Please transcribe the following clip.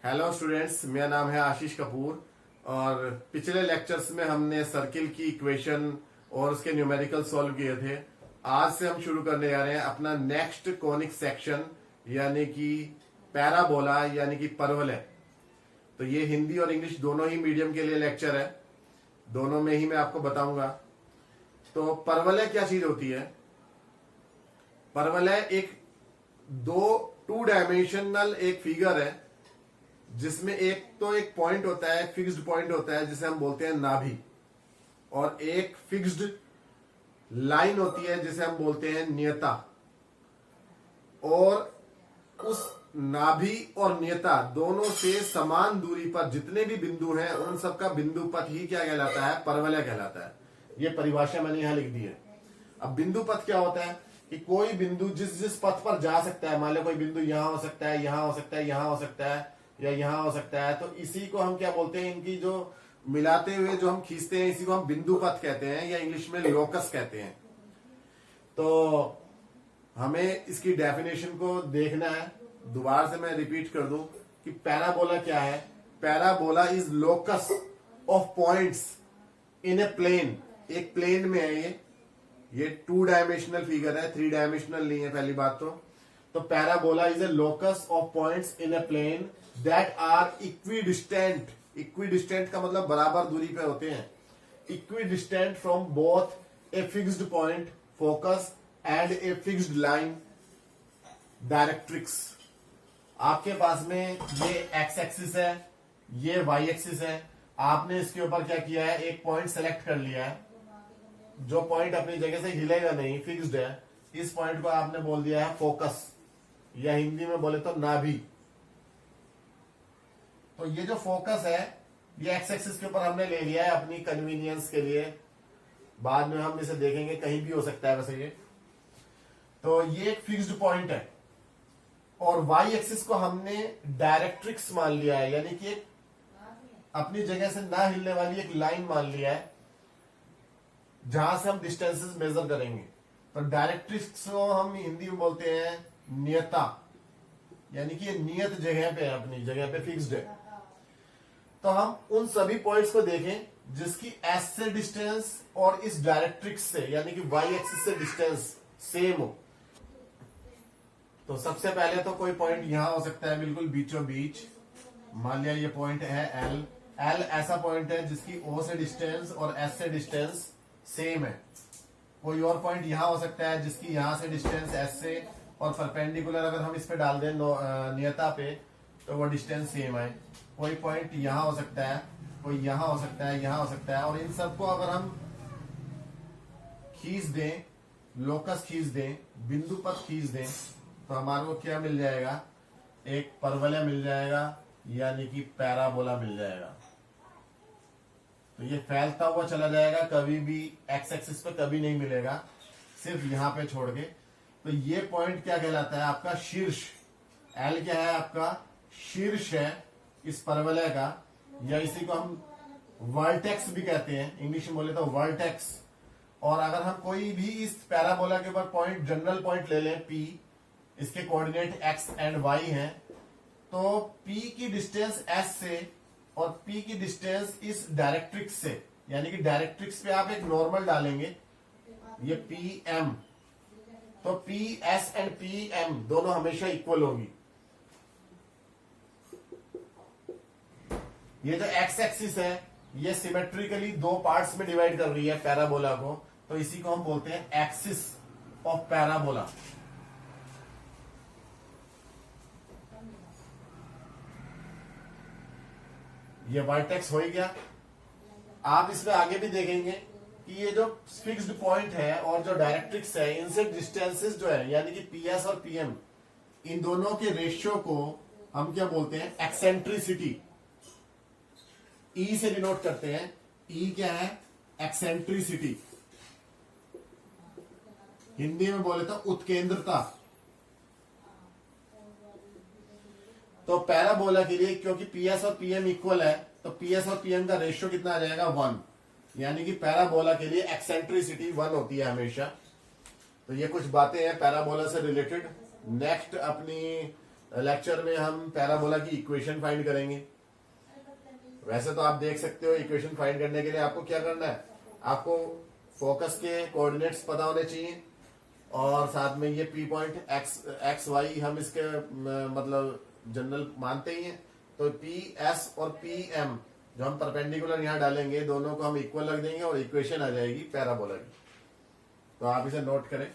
Hello students, मेरा नाम है आशीष कपूर। और पिछले लेक्चर्स में हमने सर्किल की इक्वेशन और उसके न्यूमेरिकल सॉल्व किए थे। आज से हम शुरू करने जा रहे हैं अपना नेक्स्ट कॉनिक सेक्शन, यानी कि पैराबोला, यानी कि परवलय। तो ये हिंदी और इंग्लिश दोनों ही मीडियम के लिए लेक्चर है, दोनों में ही मैं आपको बताऊंगा। तो परवलय क्या चीज होती है? परवलय एक टू डायमेंशनल एक फिगर है, जिसमें एक पॉइंट होता है, फिक्स्ड पॉइंट होता है जिसे हम बोलते हैं नाभि, और एक फिक्स्ड लाइन होती है जिसे हम बोलते हैं नियता। और उस नाभि और नियता दोनों से समान दूरी पर जितने भी बिंदु हैं उन सबका बिंदु पथ ही क्या कहलाता है? परवलय कहलाता है। ये परिभाषा मैंने यहां लिख दी है। अब बिंदु पथ क्या होता है कि कोई बिंदु जिस पथ पर जा सकता है, मान लो कोई बिंदु यहां हो सकता है, यहां हो सकता है, यहां हो सकता है, या यहां हो सकता है, तो इसी को हम क्या बोलते हैं? इनकी जो मिलाते हुए जो हम खींचते हैं, इसी को हम बिंदु पथ कहते हैं, या इंग्लिश में लोकस कहते हैं। तो हमें इसकी डेफिनेशन को देखना है। दोबारा से मैं रिपीट कर दूं कि पैराबोला क्या है। Parabola is locus of points in a plane. एक प्लेन में है ये टू डायमेंशनल फिगर है, थ्री डायमेंशनल नहीं है पहली बात तो parabola is a locus of points in a plane that are equidistant. Equidistant का मतलब बराबर दूरी पे होते हैं। Equidistant from both a fixed point focus and a fixed line directrix. आपके पास में ये एक्स एक्सिस है, ये वाई एक्सिस है। आपने इसके ऊपर क्या किया है? एक पॉइंट सेलेक्ट कर लिया है, जो पॉइंट अपनी जगह से हिलेगा नहीं, फिक्स्ड है। इस पॉइंट को आपने बोल दिया है फोकस, या हिंदी में बोले तो नाभि। तो ये जो फोकस है, ये एक्स एक्सिस के ऊपर हमने ले लिया है अपनी कन्वीनियंस के लिए। बाद में हम इसे देखेंगे, कहीं भी हो सकता है वैसे ये। तो ये एक फिक्स्ड पॉइंट है, और वाई एक्सिस को हमने डायरेक्ट्रिक्स मान लिया है, यानी कि एक अपनी जगह से ना हिलने वाली एक लाइन मान लिया है, जहां से हम डिस्टेंसेस मेजर करेंगे। तो डायरेक्ट्रिक्स को हम हिंदी में बोलते हैं नियता, यानी कि ये नियत जगह पे है, अपनी जगह पे फिक्स्ड है। तो हम उन सभी पॉइंट्स को देखें जिसकी एस से डिस्टेंस और इस डायरेक्ट्रिक्स से, यानी कि वाई एक्सिस से डिस्टेंस सेम हो। तो सबसे पहले तो कोई पॉइंट यहां हो सकता है, बिल्कुल बीचों बीच। मान लिया ये पॉइंट है एल। एल ऐसा पॉइंट है जिसकी ओ से डिस्टेंस और एस से डिस्टेंस सेम है। कोई और पॉइंट यहां हो सकता है जिसकी यहां से डिस्टेंस एस से और परपेंडिकुलर अगर हम इस पे डाल दें नियता पे, तो वो डिस्टेंस सेम है। कोई पॉइंट यहां हो सकता है, कोई यहां हो सकता है, यहां हो सकता है, और इन सबको अगर हम खींच दें, लोकस खींच दें, बिंदु पथ खींच दें, तो हमारे को क्या मिल जाएगा? एक परवलय मिल जाएगा, यानी कि पैराबोला मिल जाएगा। तो ये फैलता हुआ चला जाएगा, कभी भी एक्स एक्सिस पे कभी नहीं मिलेगा, सिर्फ यहां पे छोड़ के। तो ये पॉइंट क्या कहलाता है? आपका शीर्ष। एल क्या है? आपका शीर्ष है इस परवलय का, या इसी को हम वर्टेक्स भी कहते हैं, इंग्लिश में बोले तो वर्टेक्स। और अगर हम कोई भी इस पैराबोला के ऊपर पॉइंट, जनरल पॉइंट ले लें P, इसके कोऑर्डिनेट x एंड y हैं, तो P की डिस्टेंस S से और P की डिस्टेंस इस डायरेक्ट्रिक्स से, यानी कि डायरेक्ट्रिक्स पे आप एक नॉर्मल डालेंगे, ये PM, तो PS एंड PM दोनों हमेशा इक्वल होंगी। ये जो एक्स एक्सिस है, ये सिमेट्रिकली दो पार्ट्स में डिवाइड कर रही है पैराबोला को, तो इसी को हम बोलते हैं एक्सिस ऑफ पैराबोला। ये वर्टेक्स हो ही गया। आप इसमें आगे भी देखेंगे कि ये जो फिक्स्ड पॉइंट है और जो डायरेक्ट्रिक्स है, इनसे डिस्टेंसेस जो है, यानी कि PS और PM, इन दोनों के रेशियो को हम क्या बोलते हैं? एक्सेंट्रिसिटी। E से डिनोट करते हैं। E क्या है? एक्सेंट्रिसिटी। हिंदी में बोले तो उत्केंद्रता। तो पैराबोला के लिए, क्योंकि PS और PM इक्वल है, तो PS और PM का रेशियो कितना आ जाएगा? 1। यानी कि पैराबोला के लिए एक्सेंट्रिसिटी 1 होती है हमेशा। तो ये कुछ बातें हैं पैराबोला से रिलेटेड। नेक्स्ट अपनी लेक्चर में हम पैराबोला की इक्वेशन फाइंड करेंगे। वैसे तो आप देख सकते हो, इक्वेशन फाइंड करने के लिए आपको क्या करना है, आपको फोकस के कोऑर्डिनेट्स पता होने चाहिए और साथ में ये पी पॉइंट एक्स वाई हम इसके मतलब जनरल मानते ही हैं। तो पी एस और पी एम जो हम परपेंडिकुलर यहाँ डालेंगे, दोनों को हम इक्वल रख देंगे और इक्वेशन आ जाएगी पैराबोला की। तो आप इसे नोट करें।